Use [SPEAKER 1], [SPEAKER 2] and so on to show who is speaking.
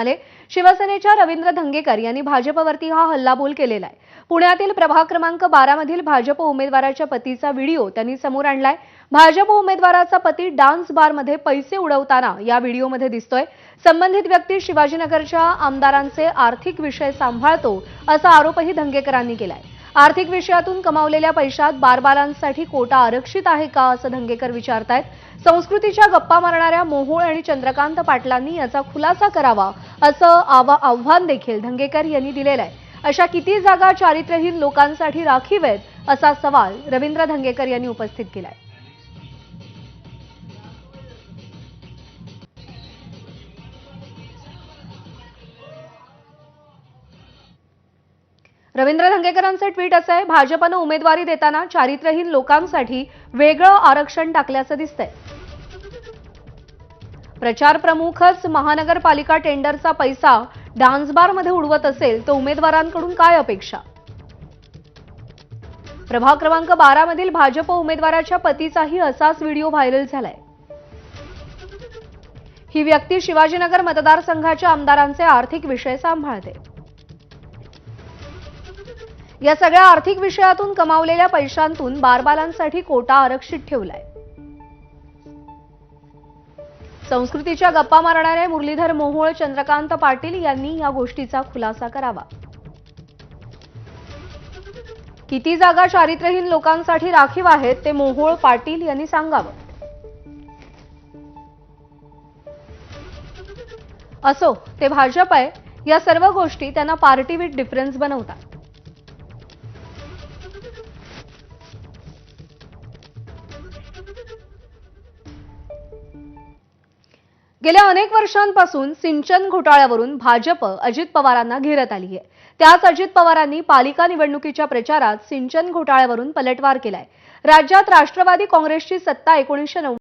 [SPEAKER 1] आले। शिवसेनेच्या रवींद्र धंगेकर यांनी भाजपवरती हा हल्लाबोल केलेला आहे। पुण्यातील प्रभाग क्रमांक 12 मधील भाजप उमेदवाराच्या पतीचा व्हिडिओ त्यांनी समोर आणलाय। भाजप उमेदवाराचा पती डान्स बारमध्ये पैसे उडवताना या व्हिडिओमध्ये दिसतोय। संबंधित व्यक्ती शिवाजीनगरच्या आमदारांचे आर्थिक विषय सांभाळतो असा आरोपही धंगेकरांनी केलाय। आर्थिक विषयातून कमावलेल्या पैशात बारबालांसाठी कोटा आरक्षित आहे का असं धंगेकर विचारतायत। संस्कृतीच्या गप्पा मारणाऱ्या मोहोळ आणि चंद्रकांत पाटलांनी याचा खुलासा करावा असं आव्हान देखील धंगेकर यांनी दिलेलं आहे। अशा किती जागा चारित्र्यहीन लोकांसाठी राखीव आहेत असा सवाल रवींद्र धंगेकर यांनी उपस्थित केलाय। रवींद्र धंगेकरांचे ट्विट असं आहे, भाजपनं उमेदवारी देताना चारित्र्यहीन लोकांसाठी वेगळं आरक्षण टाकल्याचं दिसतंय। प्रचार प्रमुखच महानगरपालिका टेंडरचा पैसा डान्स बारमध्ये उडवत असेल तर उमेदवारांकडून काय अपेक्षा? प्रभाग क्रमांक 12 मधील भाजप उमेदवाराच्या पतीचाही असाच व्हिडिओ व्हायरल झालाय। ही व्यक्ती शिवाजीनगर मतदारसंघाच्या आमदारांचे आर्थिक विषय सांभाळते। या सगळ्या आर्थिक विषयातून कमावलेल्या पैशांतून बारबालांसाठी कोटा आरक्षित ठेवलाय। संस्कृतीच्या गप्पा मारणारे मुरलीधर मोहोळ चंद्रकांत पाटील यांनी या गोष्टीचा खुलासा करावा। किती जागा चारित्र्यहीन लोकांसाठी राखीव आहेत ते मोहोळ पाटील यांनी सांगावं। असो ते भाजप आहे, या सर्व गोष्टी त्यांना पार्टी विथ डिफरन्स बनवतात। गेल्या अनेक वर्षांपासून सिंचन घोटाळ्यावरून भाजप अजित पवारांना घेरत आली आहे। त्याच अजित पवारांनी पालिका निवडणुकीच्या प्रचारात सिंचन घोटाळ्यावरून पलटवार केलाय। राज्यात राष्ट्रवादी काँग्रेसची सत्ता 1990